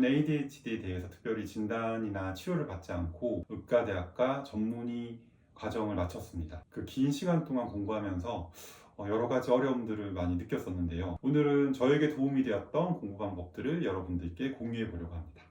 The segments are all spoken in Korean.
저는 ADHD에 대해서 특별히 진단이나 치료를 받지 않고 의과대학과 전문의 과정을 마쳤습니다. 그 긴 시간 동안 공부하면서 여러 가지 어려움들을 많이 느꼈었는데요. 오늘은 저에게 도움이 되었던 공부 방법들을 여러분들께 공유해 보려고 합니다.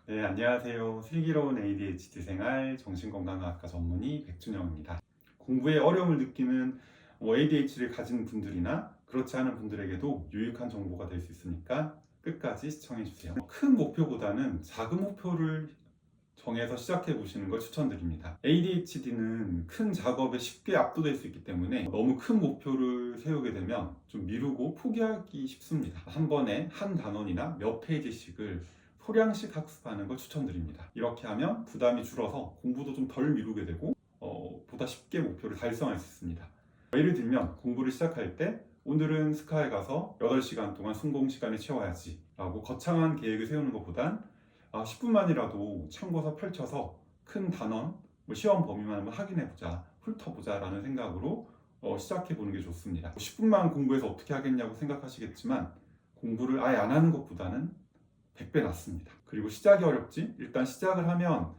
네, 안녕하세요. 슬기로운 ADHD 생활 정신건강의학과 전문의 백준영입니다. 공부에 어려움을 느끼는 ADHD를 가진 분들이나 그렇지 않은 분들에게도 유익한 정보가 될 수 있으니까 끝까지 시청해 주세요. 큰 목표보다는 작은 목표를 정해서 시작해 보시는 걸 추천드립니다. ADHD는 큰 작업에 쉽게 압도될 수 있기 때문에 너무 큰 목표를 세우게 되면 좀 미루고 포기하기 쉽습니다. 한 번에 한 단원이나 몇 페이지씩을 소량씩 학습하는 걸 추천드립니다. 이렇게 하면 부담이 줄어서 공부도 좀 덜 미루게 되고 보다 쉽게 목표를 달성할 수 있습니다. 예를 들면 공부를 시작할 때 오늘은 스카에 가서 8시간 동안 순공 시간을 채워야지 라고 거창한 계획을 세우는 것보단 10분만이라도 참고서 펼쳐서 큰 단원, 시험 범위만 한번 확인해보자, 훑어보자 라는 생각으로 시작해 보는 게 좋습니다. 10분만 공부해서 어떻게 하겠냐고 생각하시겠지만 공부를 아예 안 하는 것보다는 100배 낫습니다. 그리고 시작이 어렵지? 일단 시작을 하면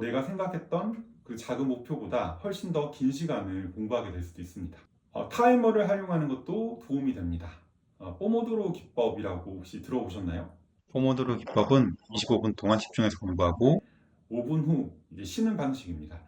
내가 생각했던 그 작은 목표보다 훨씬 더 긴 시간을 공부하게 될 수도 있습니다. 타이머를 활용하는 것도 도움이 됩니다. 포모도로 기법이라고 혹시 들어보셨나요? 포모도로 기법은 25분 동안 집중해서 공부하고 5분 후 이제 쉬는 방식입니다.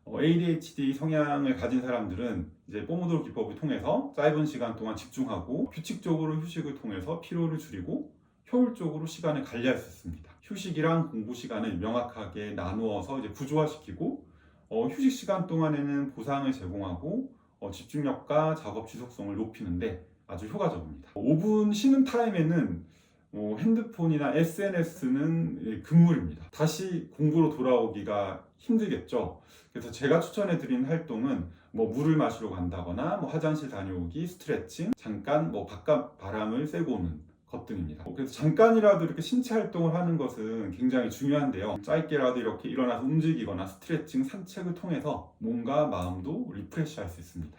ADHD 성향을 가진 사람들은 이제 포모도로 기법을 통해서 짧은 시간 동안 집중하고 규칙적으로 휴식을 통해서 피로를 줄이고 효율적으로 시간을 관리할 수 있습니다. 휴식이랑 공부 시간을 명확하게 나누어서 이제 구조화시키고 휴식 시간 동안에는 보상을 제공하고 집중력과 작업 지속성을 높이는데 아주 효과적입니다. 5분 쉬는 타임에는 핸드폰이나 SNS는 금물입니다. 다시 공부로 돌아오기가 힘들겠죠. 그래서 제가 추천해 드린 활동은 물을 마시러 간다거나 화장실 다녀오기, 스트레칭, 잠깐 바깥 바람을 쐬고 오는 것 등입니다. 그래서 잠깐이라도 이렇게 신체 활동을 하는 것은 굉장히 중요한데요. 짧게라도 이렇게 일어나서 움직이거나 스트레칭, 산책을 통해서 몸과 마음도 리프레시할 수 있습니다.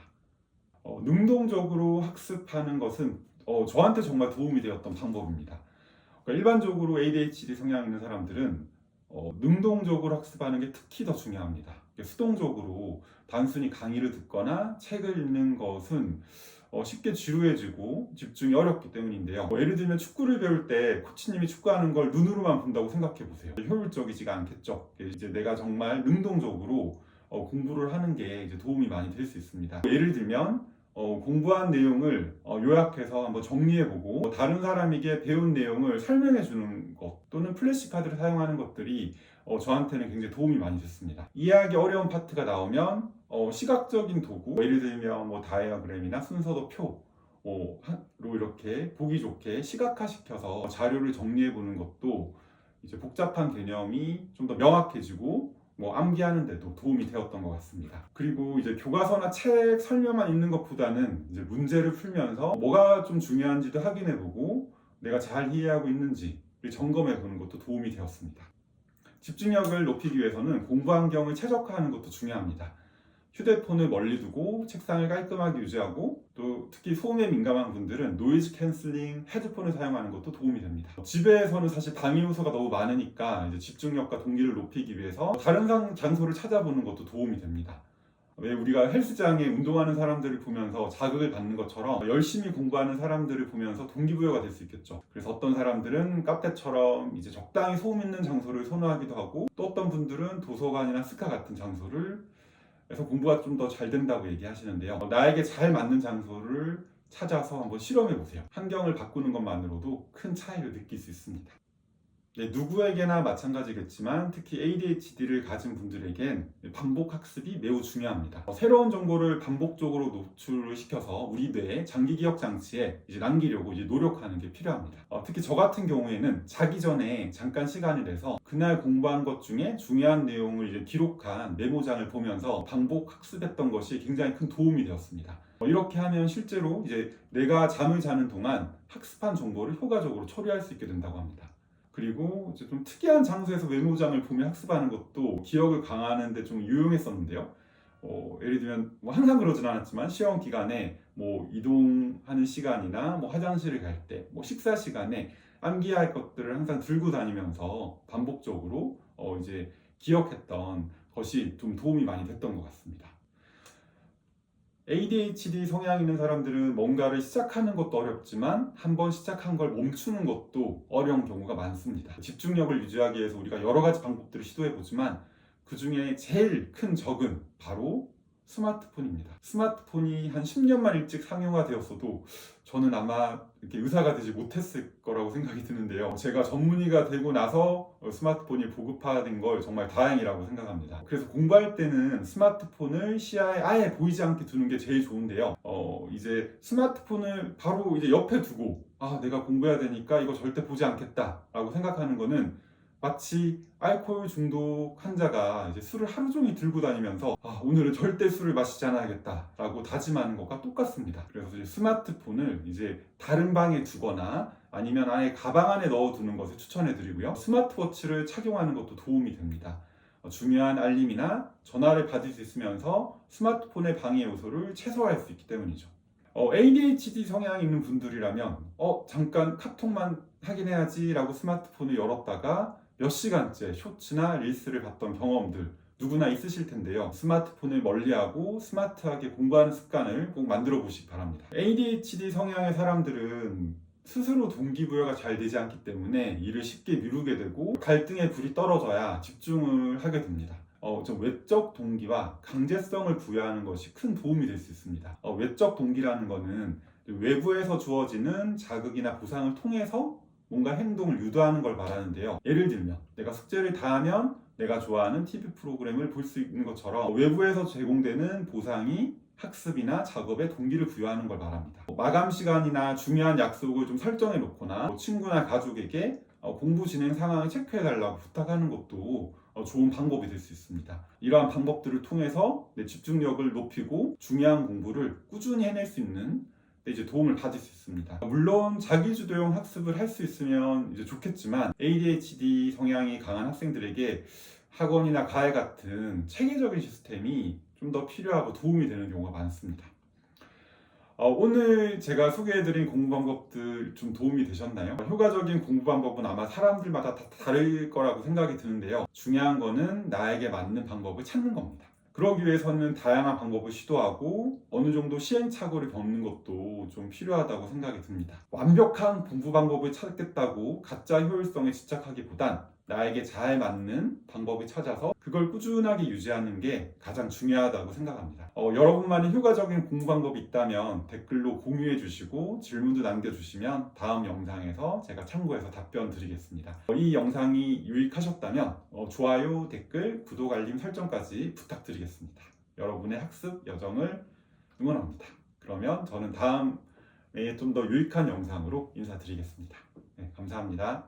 능동적으로 학습하는 것은 저한테 정말 도움이 되었던 방법입니다. 그러니까 일반적으로 ADHD 성향 있는 사람들은 능동적으로 학습하는 게 특히 더 중요합니다. 수동적으로 단순히 강의를 듣거나 책을 읽는 것은 쉽게 지루해지고 집중이 어렵기 때문인데요. 예를 들면 축구를 배울 때 코치님이 축구하는 걸 눈으로만 본다고 생각해 보세요. 효율적이지가 않겠죠. 이제 내가 정말 능동적으로 공부를 하는 게 이제 도움이 많이 될 수 있습니다. 예를 들면 공부한 내용을 요약해서 한번 정리해보고 다른 사람에게 배운 내용을 설명해 주는 것 또는 플래시카드를 사용하는 것들이 저한테는 굉장히 도움이 많이 됐습니다. 이해하기 어려운 파트가 나오면 시각적인 도구, 예를 들면 다이어그램이나 순서도 표로 이렇게 보기 좋게 시각화시켜서 자료를 정리해보는 것도 이제 복잡한 개념이 좀 더 명확해지고 암기하는 데도 도움이 되었던 것 같습니다. 그리고 이제 교과서나 책 설명만 읽는 것보다는 이제 문제를 풀면서 뭐가 좀 중요한지도 확인해보고 내가 잘 이해하고 있는지를 점검해보는 것도 도움이 되었습니다. 집중력을 높이기 위해서는 공부 환경을 최적화하는 것도 중요합니다. 휴대폰을 멀리 두고 책상을 깔끔하게 유지하고 또 특히 소음에 민감한 분들은 노이즈 캔슬링 헤드폰을 사용하는 것도 도움이 됩니다. 집에서는 사실 방해 요소가 너무 많으니까 이제 집중력과 동기를 높이기 위해서 다른 장소를 찾아보는 것도 도움이 됩니다. 왜 우리가 헬스장에 운동하는 사람들을 보면서 자극을 받는 것처럼 열심히 공부하는 사람들을 보면서 동기부여가 될 수 있겠죠. 그래서 어떤 사람들은 카페처럼 이제 적당히 소음 있는 장소를 선호하기도 하고 또 어떤 분들은 도서관이나 스카 같은 장소를 그래서 공부가 좀 더 잘 된다고 얘기하시는데요. 나에게 잘 맞는 장소를 찾아서 한번 실험해 보세요. 환경을 바꾸는 것만으로도 큰 차이를 느낄 수 있습니다. 네, 누구에게나 마찬가지겠지만 특히 ADHD를 가진 분들에겐 반복 학습이 매우 중요합니다. 새로운 정보를 반복적으로 노출을 시켜서 우리 뇌의 장기 기억 장치에 이제 남기려고 이제 노력하는 게 필요합니다. 특히 저 같은 경우에는 자기 전에 잠깐 시간을 내서 그날 공부한 것 중에 중요한 내용을 이제 기록한 메모장을 보면서 반복 학습했던 것이 굉장히 큰 도움이 되었습니다. 이렇게 하면 실제로 이제 내가 잠을 자는 동안 학습한 정보를 효과적으로 처리할 수 있게 된다고 합니다. 그리고 이제 좀 특이한 장소에서 메모장을 보며 학습하는 것도 기억을 강화하는 데 좀 유용했었는데요. 예를 들면 뭐 항상 그러진 않았지만 시험 기간에 뭐 이동하는 시간이나 뭐 화장실을 갈 때, 뭐 식사 시간에 암기할 것들을 항상 들고 다니면서 반복적으로 이제 기억했던 것이 좀 도움이 많이 됐던 것 같습니다. ADHD 성향 있는 사람들은 뭔가를 시작하는 것도 어렵지만 한번 시작한 걸 멈추는 것도 어려운 경우가 많습니다. 집중력을 유지하기 위해서 우리가 여러 가지 방법들을 시도해 보지만 그 중에 제일 큰 적은 바로 스마트폰입니다. 스마트폰이 한 10년만 일찍 상용화 되었어도 저는 아마 이렇게 의사가 되지 못했을 거라고 생각이 드는데요. 제가 전문의가 되고 나서 스마트폰이 보급화된 걸 정말 다행이라고 생각합니다. 그래서 공부할 때는 스마트폰을 시야에 아예 보이지 않게 두는 게 제일 좋은데요. 이제 스마트폰을 바로 이제 옆에 두고 내가 공부해야 되니까 이거 절대 보지 않겠다라고 생각하는 거는 마치 알코올 중독 환자가 이제 술을 하루 종일 들고 다니면서 오늘은 절대 술을 마시지 않아야겠다라고 다짐하는 것과 똑같습니다. 그래서 이제 스마트폰을 이제 다른 방에 두거나 아니면 아예 가방 안에 넣어두는 것을 추천해드리고요. 스마트워치를 착용하는 것도 도움이 됩니다. 중요한 알림이나 전화를 받을 수 있으면서 스마트폰의 방해 요소를 최소화할 수 있기 때문이죠. ADHD 성향이 있는 분들이라면 잠깐 카톡만 확인해야지 라고 스마트폰을 열었다가 몇 시간째 쇼츠나 릴스를 봤던 경험들 누구나 있으실 텐데요. 스마트폰을 멀리하고 스마트하게 공부하는 습관을 꼭 만들어 보시기 바랍니다. ADHD 성향의 사람들은 스스로 동기부여가 잘 되지 않기 때문에 일을 쉽게 미루게 되고 갈등의 불이 떨어져야 집중을 하게 됩니다. 좀 외적 동기와 강제성을 부여하는 것이 큰 도움이 될 수 있습니다. 외적 동기라는 것은 외부에서 주어지는 자극이나 보상을 통해서 뭔가 행동을 유도하는 걸 말하는데요. 예를 들면 내가 숙제를 다 하면 내가 좋아하는 TV 프로그램을 볼 수 있는 것처럼 외부에서 제공되는 보상이 학습이나 작업에 동기를 부여하는 걸 말합니다. 마감 시간이나 중요한 약속을 좀 설정해 놓거나 친구나 가족에게 공부 진행 상황을 체크해 달라고 부탁하는 것도 좋은 방법이 될 수 있습니다. 이러한 방법들을 통해서 내 집중력을 높이고 중요한 공부를 꾸준히 해낼 수 있는 이제 도움을 받을 수 있습니다. 물론 자기주도형 학습을 할 수 있으면 이제 좋겠지만 ADHD 성향이 강한 학생들에게 학원이나 과외 같은 체계적인 시스템이 좀 더 필요하고 도움이 되는 경우가 많습니다. 오늘 제가 소개해드린 공부 방법들 좀 도움이 되셨나요? 효과적인 공부 방법은 아마 사람들마다 다 다를 거라고 생각이 드는데요. 중요한 거는 나에게 맞는 방법을 찾는 겁니다. 그러기 위해서는 다양한 방법을 시도하고 어느 정도 시행착오를 겪는 것도 좀 필요하다고 생각이 듭니다. 완벽한 공부 방법을 찾겠다고 가짜 효율성에 집착하기보단 나에게 잘 맞는 방법을 찾아서 그걸 꾸준하게 유지하는 게 가장 중요하다고 생각합니다. 여러분만의 효과적인 공부 방법이 있다면 댓글로 공유해 주시고 질문도 남겨주시면 다음 영상에서 제가 참고해서 답변 드리겠습니다. 이 영상이 유익하셨다면 좋아요, 댓글, 구독, 알림 설정까지 부탁드리겠습니다. 여러분의 학습 여정을 응원합니다. 그러면 저는 다음에 좀 더 유익한 영상으로 인사드리겠습니다. 네, 감사합니다.